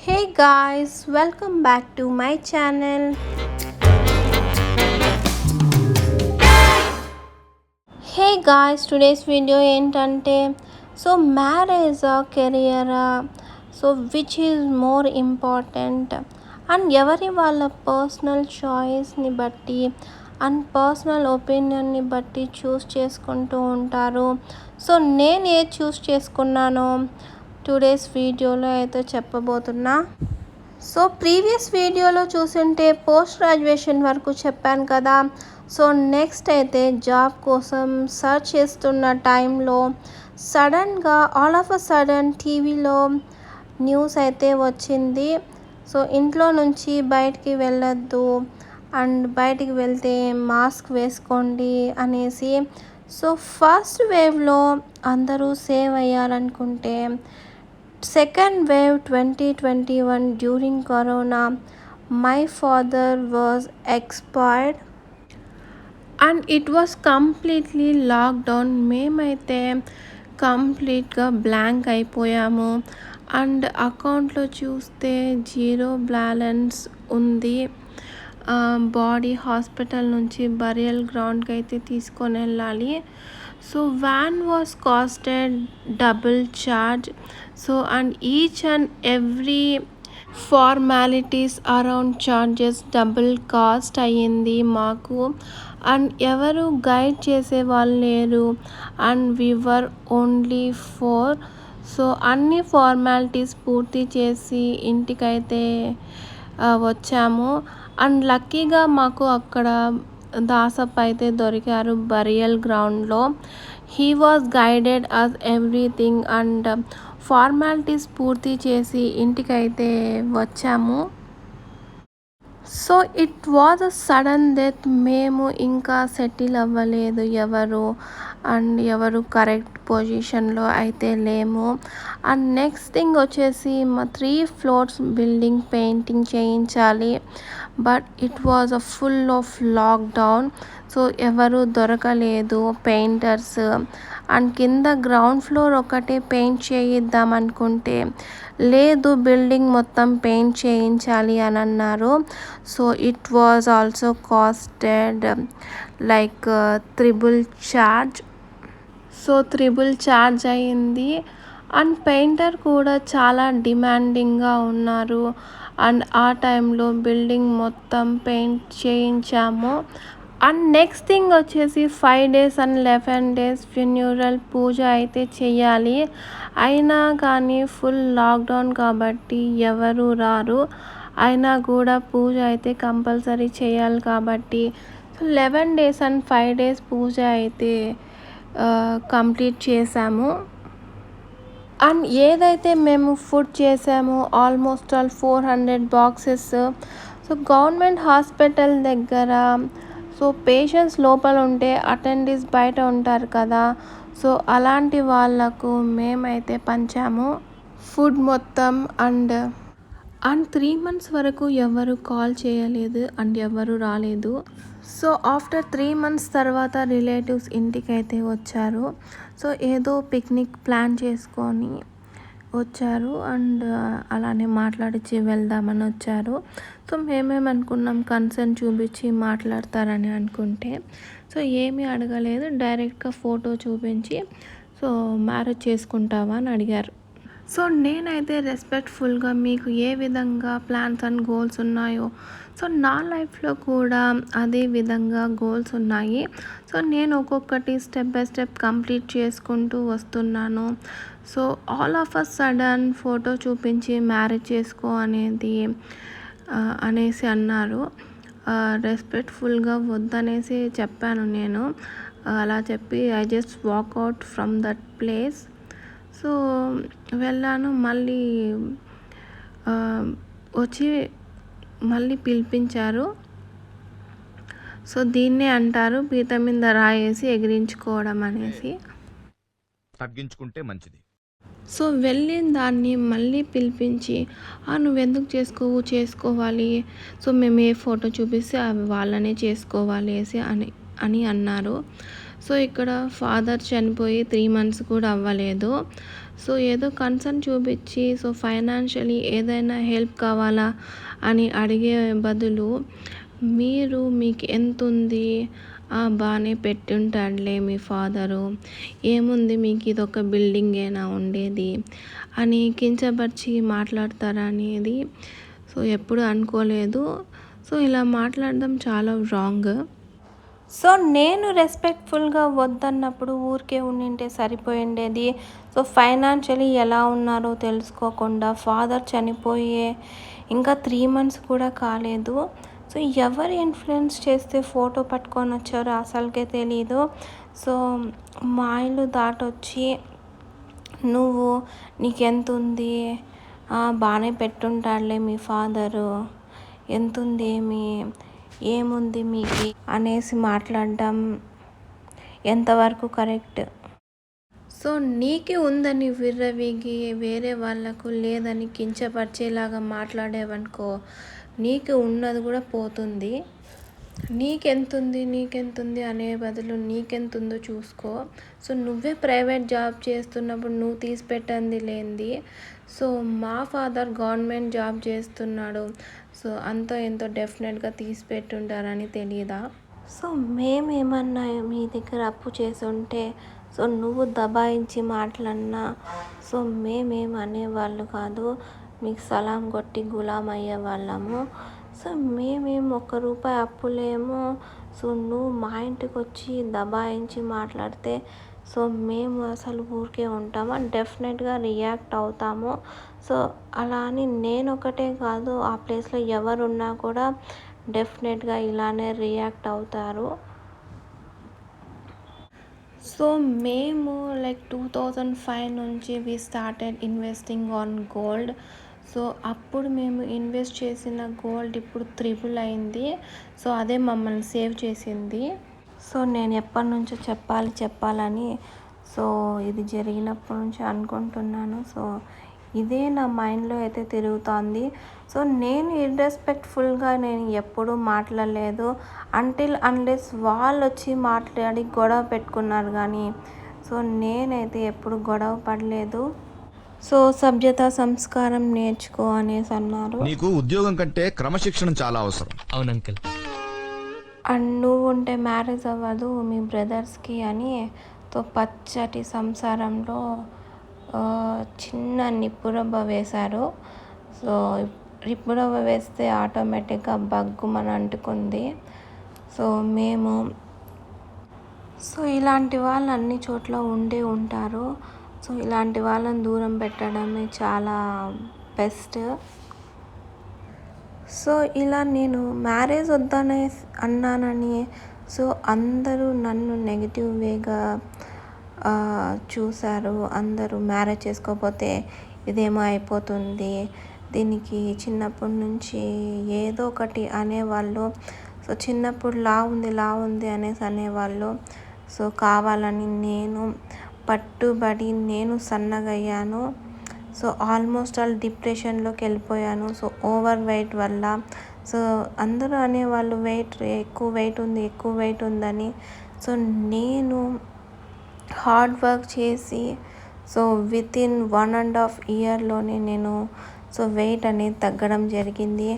Hey guys, welcome back to my channel. Hey guys, today's video ఏంటంటే marriage or career which is more important and ఎవరి వాళ్ళ personal చాయిస్ని బట్టి and personal ఒపీనియన్ని బట్టి చూస్ చేసుకుంటూ ఉంటారు. నేను ఏది చూస్ చేసుకున్నానో టుడేస్ వీడియోలో అయితే చెప్పబోతున్నా. ప్రీవియస్ వీడియోలో చూసుంటే పోస్ట్ గ్రాడ్యుయేషన్ వరకు చెప్పాను కదా. నెక్స్ట్ అయితే జాబ్ కోసం సర్చ్ చేస్తున్న టైంలో సడన్గా ఆల్ ఆఫ్ అ సడన్ టీవీలో న్యూస్ అయితే వచ్చింది. ఇంట్లో నుంచి బయటికి వెళ్ళొద్దు అండ్ బయటికి వెళ్తే మాస్క్ వేసుకోండి అనేసి. ఫస్ట్ వేవ్లో అందరూ సేవ్ అయ్యారనుకుంటే second wave 2021 during corona my father was expired and it was completely lockdown. మేమైతే కంప్లీట్గా బ్లాంక్ అయిపోయాము అండ్ అకౌంట్లో చూస్తే జీరో బ్యాలెన్స్ ఉంది. బాడీ హాస్పిటల్ నుంచి బరియల్ గ్రౌండ్కి అయితే తీసుకొని వెళ్ళాలి. Van was costed double charge. And each and every formalities around charges double cost అయ్యింది మాకు. అండ్ ఎవరు గైడ్ చేసే వాళ్ళు లేరు అండ్ వీ వర్ ఓన్లీ 4. అన్ని ఫార్మాలిటీస్ పూర్తి చేసి ఇంటికైతే వచ్చాము. అండ్ లక్కీగా మాకు అక్కడ దాసప్ అయితే దొరికారు బరియల్ గ్రౌండ్లో. He was guided us everything and formalities పూర్తి చేసి ఇంటికైతే వచ్చాము. It was a sudden death. మేము ఇంకా సెటిల్ అవ్వలేదు ఎవరు కరెక్ట్ పొజిషన్లో అయితే లేము. అండ్ నెక్స్ట్ థింగ్ వచ్చేసి మా 3 floors బిల్డింగ్ పెయింటింగ్ చేయించాలి. But it was a full of lockdown. ఎవరు దొరకలేదు పెయింటర్స్. అండ్ కింద గ్రౌండ్ ఫ్లోర్ ఒకటే పెయింట్ చేయిద్దాం అనుకుంటే లేదు, బిల్డింగ్ మొత్తం పెయింట్ చేయించాలి అని అన్నారు. It was also costed like triple charge. Triple charge అయింది. అండ్ పెయింటర్ కూడా చాలా డిమాండింగ్గా ఉన్నారు. అండ్ ఆ టైంలో బిల్డింగ్ మొత్తం పెయింట్ చేయించాము. అండ్ నెక్స్ట్ థింగ్ వచ్చేసి 5 days అండ్ 11 days ఫ్యూనరల్ పూజ అయితే చెయ్యాలి. అయినా కానీ ఫుల్ లాక్డౌన్ కాబట్టి ఎవరు రారు. అయినా కూడా పూజ అయితే కంపల్సరీ చేయాలి కాబట్టి 11 days అండ్ 5 days పూజ అయితే కంప్లీట్ చేసాము. అండ్ ఏదైతే మేము ఫుడ్ చేసామో almost all 400 boxes. Government hospital దగ్గర పేషెంట్స్ లోపల ఉంటే అటెండీస్ బయట ఉంటారు కదా. అలాంటి వాళ్ళకు మేమైతే పంచాము ఫుడ్ మొత్తం. అండ్ 3 months వరకు ఎవరు కాల్ చేయలేదు అండ్ ఎవరు రాలేదు. ఆఫ్టర్ 3 months తర్వాత రిలేటివ్స్ ఇంటికైతే వచ్చారు. ఏదో పిక్నిక్ ప్లాన్ చేసుకొని వచ్చారు అండ్ అలానే మాట్లాడించి వెళ్దామని వచ్చారు. మేమేమనుకున్నాం కన్సర్న్ చూపించి మాట్లాడతారని అనుకుంటే ఏమీ అడగలేదు. డైరెక్ట్గా ఫోటో చూపించి మ్యారేజ్ చేసుకుంటావా అని అడిగారు. నేనైతే రెస్పెక్ట్ఫుల్గా మీకు ఏ విధంగా ప్లాన్స్ అండ్ గోల్స్ ఉన్నాయో నా లైఫ్లో కూడా అదే విధంగా గోల్స్ ఉన్నాయి. నేను ఒక్కొక్కటి స్టెప్ బై స్టెప్ కంప్లీట్ చేసుకుంటూ వస్తున్నాను. All of a sudden photo చూపించి మ్యారేజ్ చేసుకో అనేసి అన్నారు. రెస్పెక్ట్ఫుల్గా వద్దనేసి చెప్పాను నేను. అలా చెప్పి I just walk out from that place. వెళ్ళాను. మళ్ళీ వచ్చి మళ్ళీ పిలిపించారు. దీన్నే అంటారు పీత మీద రాయేసి ఎగిరించుకోవడం అనేసి. తగ్గించుకుంటే మంచిది. వెళ్ళిన దాన్ని మళ్ళీ పిలిపించి నువ్వెందుకు చేసుకోవాలి. మేము ఏ ఫోటో చూపిస్తే అవి వాళ్ళనే చేసుకోవాలి అని అన్నారు. ఇక్కడ ఫాదర్ చనిపోయి 3 months కూడా అవ్వలేదు. సో ఏదో కన్సర్న్ చూపించి సో ఫైనాన్షియలీ ఏదైనా హెల్ప్ కావాలా అని అడిగే బదులు మీకు ఎంతుంది, బాగానే పెట్టుంటాడులే మీ ఫాదరు, ఏముంది మీకు ఇదొక బిల్డింగేనా ఉండేది అని కించపరిచి మాట్లాడతారా అనేది సో ఎప్పుడు అనుకోలేదు. సో ఇలా మాట్లాడడం చాలా రాంగ్. సో నేను రెస్పెక్ట్ఫుల్గా వద్దన్నప్పుడు ఊరికే ఉండింటే సరిపోయిండేది. సో ఫైనాన్షియలీ ఎలా ఉన్నారో తెలుసుకోకుండా ఫాదర్ చనిపోయే ఇంకా 3 months కూడా కాలేదు. సో ఎవరు ఇన్ఫ్లుయెన్స్ చేస్తే ఫోటో పట్టుకొని వచ్చారో అసలుకే తెలీదు. సో మైళ్ళు దాటొచ్చి నువ్వు నీకెంతుంది, బాగానే పెట్టుంటాడులే మీ ఫాదరు, ఎంతుంది ఏముంది మీకు అనేసి మాట్లాడడం ఎంతవరకు కరెక్ట్? సో నీకు ఉందని విర్రవీగి వేరే వాళ్ళకు లేదని కించపరిచేలాగా మాట్లాడేవనుకో నీకు ఉన్నది కూడా పోతుంది. నీకెంతుంది అనే బదులు నీకెంతుందో చూసుకో. సో నువ్వే ప్రైవేట్ జాబ్ చేస్తున్నప్పుడు నువ్వు తీసి పెట్టంది లేనిది. సో మా ఫాదర్ గవర్నమెంట్ జాబ్ చేస్తున్నాడు, సో అంతో ఎంతో డెఫినెట్గా తీసి పెట్టుంటారని తెలియదా? సో మేమేమన్నా మీ దగ్గర అప్పు చేసి ఉంటే సో నువ్వు దబాయించి మాట్లాడినా సో మేమేమనేవాళ్ళు కాదు, మీకు సలాం కొట్టి గులాం అయ్యే వాళ్ళము. సో మేమేం ₹1 అప్పులేమో. సో నువ్వు మా ఇంటికి వచ్చి దబాయించి మాట్లాడితే సో మేము అసలు ఊరికే ఉంటామా? డెఫినెట్గా రియాక్ట్ అవుతాము. సో అలా అని నేను ఒకటే కాదు, ఆ ప్లేస్లో ఎవరున్నా కూడా డెఫినెట్గా ఇలానే రియాక్ట్ అవుతారు. సో మేము 2005 నుంచి we started investing on gold. So అప్పుడు మేము ఇన్వెస్ట్ చేసిన గోల్డ్ ఇప్పుడు 3 అయింది. సో అదే మమ్మల్ని సేవ్ చేసింది. సో నేను ఎప్పటి నుంచో చెప్పాలని సో ఇది జరిగినప్పటి నుంచి అనుకుంటున్నాను. సో ఇదే నా మైండ్లో అయితే తిరుగుతోంది. సో నేను ఇర్రెస్పెక్ట్ఫుల్గా నేను ఎప్పుడూ మాట్లాడలేదు అన్లెస్ వాళ్ళు వచ్చి మాట్లాడి గొడవ పెట్టుకున్నారు కానీ సో నేనైతే ఎప్పుడు గొడవ పడలేదు. సో సభ్యత సంస్కారం నేర్చుకో అనేసి అన్నారు. నీకు ఉద్యోగం కంటే క్రమశిక్షణ చాలా అవసరం. అవును అంకుల్. అండ్ నువ్వు ఉంటే మ్యారేజ్ అవ్వదు మీ బ్రదర్స్కి అని తో పచ్చటి సంసారంలో చిన్న నిప్పురవ్వ వేశారు. సో నిప్పురవ్వ వేస్తే ఆటోమేటిక్గా బగ్గుమని అంటుకుంది. సో ఇలాంటి వాళ్ళు అన్ని చోట్ల ఉంటారు. సో ఇలాంటి వాళ్ళని దూరం పెట్టడమే చాలా బెస్ట్. సో ఇలా నేను మ్యారేజ్ వద్దనే అన్నానని సో అందరూ నన్ను నెగిటివ్ వేగా చూశారు. అందరూ మ్యారేజ్ చేసుకోకపోతే ఇదేమో అయిపోతుంది, దీనికి చిన్నప్పటి నుంచి ఏదో ఒకటి అనేవాళ్ళు. సో చిన్నప్పుడు లా ఉంది అనేసి అనేవాళ్ళు. సో కావాలని నేను పట్టుబడి నేను సన్నగయ్యాను. సో ఆల్మోస్ట్ డిప్రెషన్లోకి వెళ్ళిపోయాను. సో ఓవర్ వెయిట్ వల్ల. సో అందరూ అనేవాళ్ళు ఎక్కువ వెయిట్ ఉందని. సో నేను హార్డ్ వర్క్ చేసి సో వితిన్ 1.5 yearలోనే నేను సో వెయిట్ అనేది తగ్గడం జరిగింది.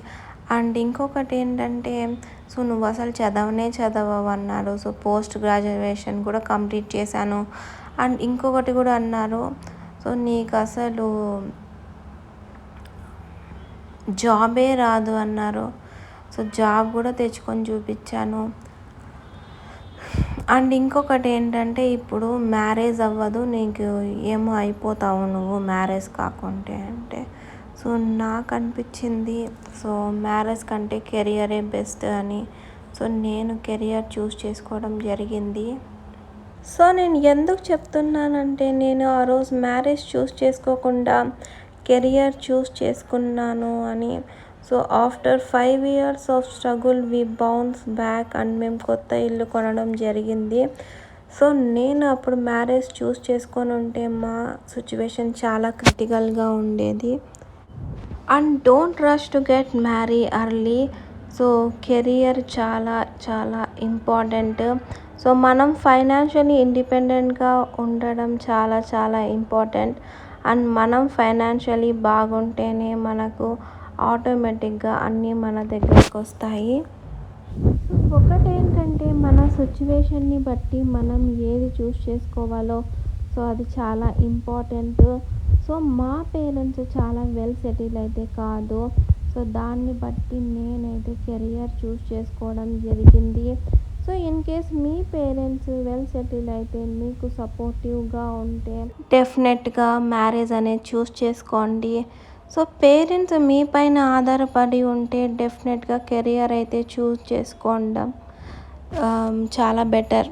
అండ్ ఇంకొకటి ఏంటంటే సో నువ్వు అసలు చదవవు అన్నారు. సో పోస్ట్ గ్రాడ్యుయేషన్ కూడా కంప్లీట్ చేశాను. అండ్ ఇంకొకటి కూడా అన్నారు, సో నీకు అసలు జాబే రాదు అన్నారు. సో జాబ్ కూడా తెచ్చుకొని చూపించాను. అండ్ ఇంకొకటి ఏంటంటే ఇప్పుడు మ్యారేజ్ అవ్వదు, నీకు ఏమో అయిపోతావు నువ్వు మ్యారేజ్ కాకుంటే అంటే. సో నాకు అనిపించింది సో మ్యారేజ్ కంటే కెరియరే బెస్ట్ అని. సో నేను కెరియర్ చూస్ చేసుకోవడం జరిగింది. సో నేను ఎందుకు చెప్తున్నానంటే నేను ఆ రోజు మ్యారేజ్ చూస్ చేసుకోకుండా కెరియర్ చూస్ చేసుకున్నాను అని. So after 5 years of struggle we bounce back and మేము కొత్త ఇల్లు కొనడం జరిగింది. సో నేను అప్పుడు మ్యారేజ్ చూస్ చేసుకొని ఉంటే మా సిచ్యువేషన్ చాలా క్రిటికల్గా ఉండేది. And don't rush to get marry early. So career చాలా చాలా ఇంపార్టెంట్. సో మనం ఫైనాన్షియలీ ఇండిపెండెంట్గా ఉండడం చాలా చాలా ఇంపార్టెంట్. అండ్ మనం ఫైనాన్షియలీ బాగుంటేనే మనకు ఆటోమేటిక్గా అన్నీ మన దగ్గరకు వస్తాయి. ఒకటేంటంటే మన సిచ్యువేషన్ని బట్టి మనం ఏది చూస్ చేసుకోవాలో సో అది చాలా ఇంపార్టెంట్. సో మా పేరెంట్స్ చాలా వెల్ సెటిల్ అయితే కాదు. సో దాన్ని బట్టి నేనైతే కెరియర్ చూస్ చేసుకోవడం జరిగింది. So in case me parents well settle అయితే మీకు సపోర్టివ్గా ఉంటే డెఫినెట్గా మ్యారేజ్ అనేది చూస్ చేసుకోండి. సో పేరెంట్స్ మీ పైన ఆధారపడి ఉంటే డెఫినెట్గా కెరియర్ అయితే చూస్ చేసుకోవడం చాలా బెటర్.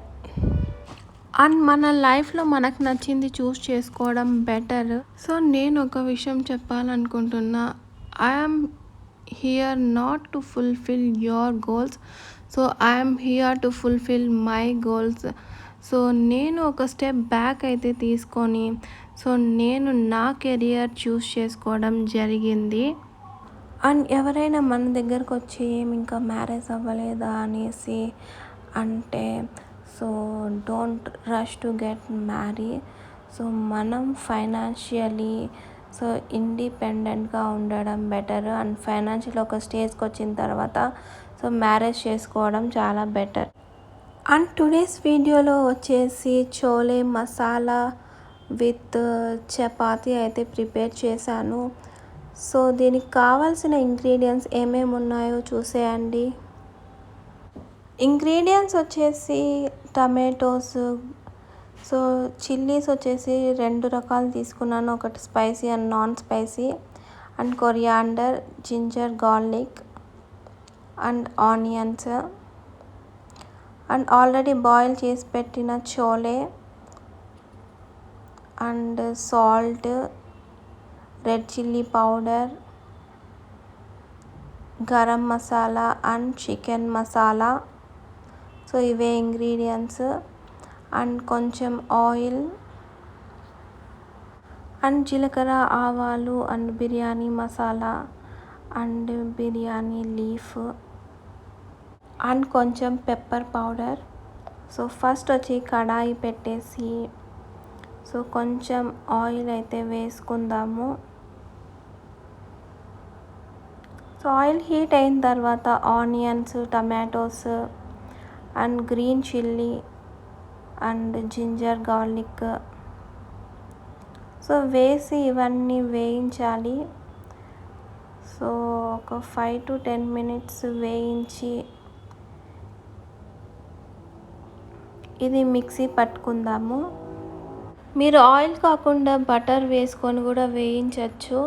అండ్ మన లైఫ్లో మనకు నచ్చింది చూస్ చేసుకోవడం బెటర్. సో నేను ఒక విషయం చెప్పాలనుకుంటున్నా, I'm here not to fulfil your goals, so I'm here to fulfil my goals. So నేను ఒక స్టెప్ బ్యాక్ అయితే తీసుకొని సో నేను నా కెరియర్ చూస్ చేసుకోవడం జరిగింది. అండ్ ఎవరైనా మన దగ్గరకు వచ్చి ఏమి ఇంకా మ్యారేజ్ అవ్వలేదా అనేసి అంటే so don't rush to get marry. So మనం ఫైనాన్షియలీ సో ఇండిపెండెంట్గా ఉండడం బెటర్. అండ్ ఫైనాన్షియల్ ఒక స్టేజ్కి వచ్చిన తర్వాత సో మ్యారేజ్ చేసుకోవడం చాలా బెటర్. అండ్ టుడేస్ వీడియోలో వచ్చేసి చోలే మసాలా విత్ చపాతీ అయితే ప్రిపేర్ చేశాను. సో దీనికి కావాల్సిన ఇంగ్రీడియంట్స్ ఏమేమి ఉన్నాయో చూసేయండి. ఇంగ్రీడియంట్స్ వచ్చేసి టమాటోస్, సో చిల్లీస్ వచ్చేసి 2 రకాలు తీసుకున్నాను, ఒకటి spicy and non spicy, and coriander, ginger garlic and onions, and already boil చేసి పెట్టిన chole and salt, red chilli powder, garam masala and chicken masala. So ఇవే ఇంగ్రీడియంట్స్. అండ్ కొంచెం ఆయిల్ అండ్ జీలకర్ర, ఆవాలు and biryani masala and biryani leaf and కొంచెం పెప్పర్ పౌడర్. సో ఫస్ట్ వచ్చి కడాయి పెట్టేసి so కొంచెం ఆయిల్ అయితే వేసుకుందాము. సో ఆయిల్ హీట్ అయిన తర్వాత onions, tomatoes and green chilli and ginger garlic so వేసి ఇవన్నీ వేయించాలి. సో ఒక 5 to 10 minutes వేయించి ఇది మిక్సీ పట్టుకుందాము. మీరు ఆయిల్ కాకుండా బటర్ వేసుకొని కూడా వేయించవచ్చు.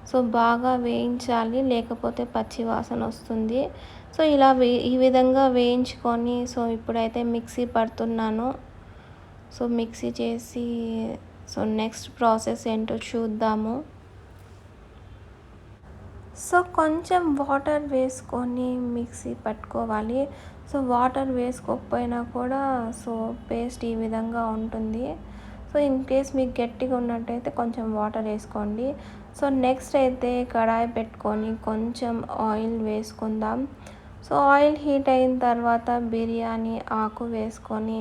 సో బాగా వేయించాలి, లేకపోతే పచ్చి వాసన వస్తుంది. సో ఇలా ఈ విధంగా వేయించుకొని సో ఇప్పుడైతే మిక్సీ పడుతున్నాను. సో మిక్సీ చేసి సో నెక్స్ట్ ప్రాసెస్ ఏంటో చూద్దాము. సో కొంచెం వాటర్ వేసుకొని మిక్సీ పట్టుకోవాలి. సో వాటర్ వేసుకోకపోయినా కూడా సో పేస్ట్ ఈ విధంగా ఉంటుంది. సో ఇన్ కేస్ మీకు గట్టిగా ఉన్నట్టయితే కొంచెం వాటర్ వేసుకోండి. సో నెక్స్ట్ అయితే కడాయి పెట్టుకొని కొంచెం ఆయిల్ వేసుకుందాం. సో ఆయిల్ హీట్ అయిన తర్వాత బిర్యానీ ఆకు వేసుకొని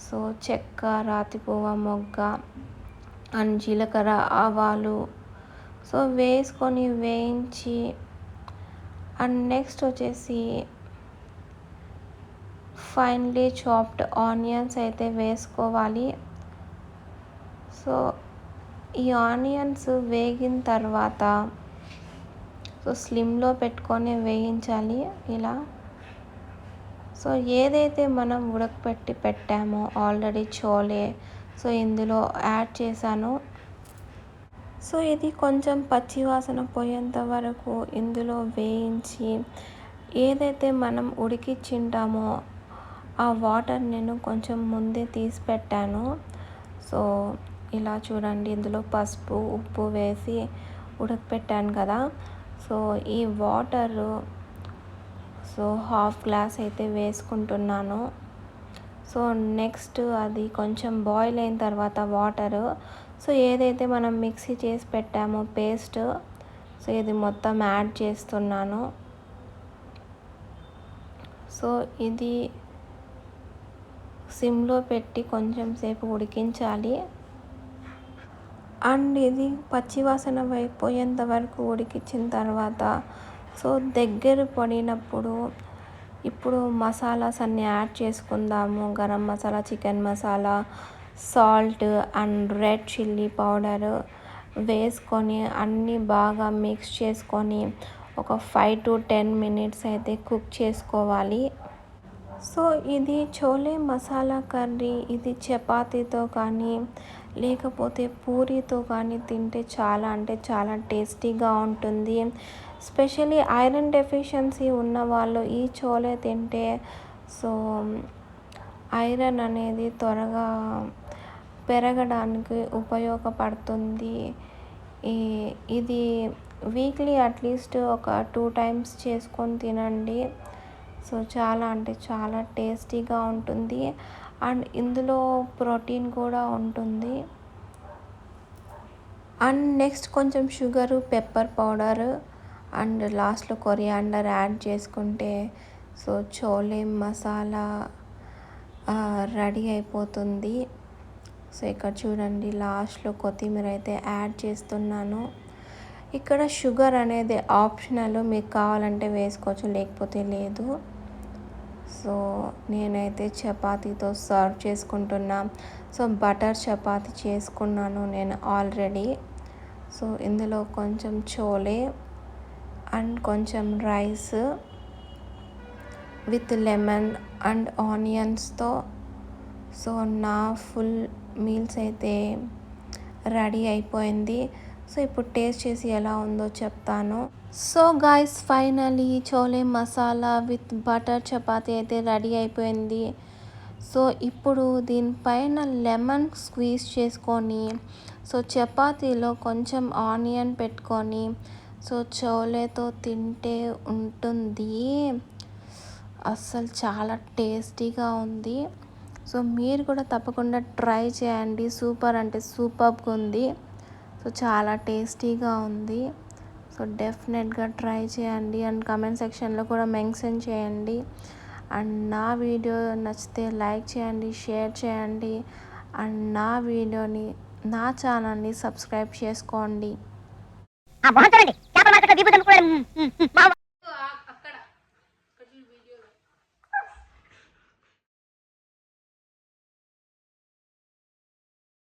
సో చెక్క, రాతిపువ్వ మొగ్గ అండ్ జీలకర్ర, ఆవాలు సో వేసుకొని వేయించి అండ్ నెక్స్ట్ వచ్చేసి ఫైనలీ చాప్డ్ ఆనియన్స్ అయితే వేసుకోవాలి. సో ఈ ఆనియన్స్ వేగిన తర్వాత సో స్లిమ్లో పెట్టుకొని వేయించాలి ఇలా. సో ఏదైతే మనం ఉడకపెట్టి పెట్టామో ఆల్రెడీ చోలే సో ఇందులో యాడ్ చేశాను. సో ఇది కొంచెం పచ్చివాసన పోయేంత వరకు ఇందులో వేయించి ఏదైతే మనం ఉడికించింటామో ఆ వాటర్ నేను కొంచెం ముందే తీసి పెట్టాను. సో ఇలా చూడండి, ఇందులో పసుపు, ఉప్పు వేసి ఉడకపెట్టాను కదా. సో ఈ వాటర్ సో 1/2 గ్లాస్ అయితే వేసుకుంటున్నాను. సో నెక్స్ట్ అది కొంచెం బాయిల్ అయిన తర్వాత వాటర్ సో ఏదైతే మనం మిక్సీ చేసి పెట్టామో పేస్ట్ సో ఇది మొత్తం యాడ్ చేస్తున్నాను. సో ఇది సిమ్లో పెట్టి కొంచెం సేపు ఉడికించాలి. అండ్ ఇది పచ్చివాసన పోయేంత వరకు ఉడికించిన తర్వాత సో దగ్గర పడినప్పుడు ఇప్పుడు మసాలాస్ అన్నీ యాడ్ చేసుకుందాము. Garam masala, chicken masala, salt and red chilli powder వేసుకొని అన్నీ బాగా మిక్స్ చేసుకొని ఒక 5 to 10 minutes అయితే కుక్ చేసుకోవాలి. సో ఇది చోలే మసాలా కర్రీ. ఇది చపాతీతో కానీ లేకపోతే పూరీతో కానీ తింటే చాలా అంటే చాలా టేస్టీగా ఉంటుంది. స్పెషల్లీ ఐరన్ డెఫిషియన్సీ ఉన్నవాళ్ళు ఈ చోలే తింటే సో ఐరన్ అనేది త్వరగా పెరగడానికి ఉపయోగపడుతుంది. ఇది వీక్లీ అట్లీస్ట్ ఒక 2 times చేసుకొని తినండి. సో చాలా అంటే చాలా టేస్టీగా ఉంటుంది అండ్ ఇందులో ప్రోటీన్ కూడా ఉంటుంది. అండ్ నెక్స్ట్ కొంచెం షుగరు, పెప్పర్ పౌడర్ అండ్ లాస్ట్లో కొరియాండర్ యాడ్ చేసుకుంటే సో చోలే మసాలా రెడీ అయిపోతుంది. సో ఇక్కడ చూడండి లాస్ట్లో కొత్తిమీర అయితే యాడ్ చేస్తున్నాను. ఇక్కడ షుగర్ అనేది ఆప్షనల్, మీకు కావాలంటే వేసుకోవచ్చు లేకపోతే లేదు. సో నేనైతే చపాతీతో సర్వ్ చేసుకుంటున్నా. సో బటర్ చపాతీ చేసుకున్నాను నేను ఆల్రెడీ. సో ఇందులో కొంచెం చోలే అండ్ కొంచెం రైస్ విత్ లెమన్ అండ్ ఆనియన్స్తో సో నా ఫుల్ మీల్స్ అయితే రెడీ అయిపోయింది. సో ఇప్పుడు టేస్ట్ చేసి ఎలా ఉందో చెప్తాను. So guys finally chole masala with butter chapati అయితే రెడీ అయిపోయింది. సో ఇప్పుడు దీనిపైన లెమన్ స్క్వీజ్ చేసుకొని సో చపాతీలో కొంచెం ఆనియన్ పెట్టుకొని సో చోలేతో తింటే ఉంటుంది. అస్సలు చాలా టేస్టీగా ఉంది. సో మీరు కూడా తప్పకుండా ట్రై చేయండి. సూపర్ అంటే సూపర్గా ఉంది. సో చాలా టేస్టీగా ఉంది. సో డెఫినెట్గా ట్రై చేయండి అండ్ కమెంట్ సెక్షన్లో కూడా మెన్షన్ చేయండి. అండ్ నా వీడియో నచ్చితే లైక్ చేయండి, షేర్ చేయండి అండ్ నా ఛానల్ని సబ్స్క్రైబ్ చేసుకోండి.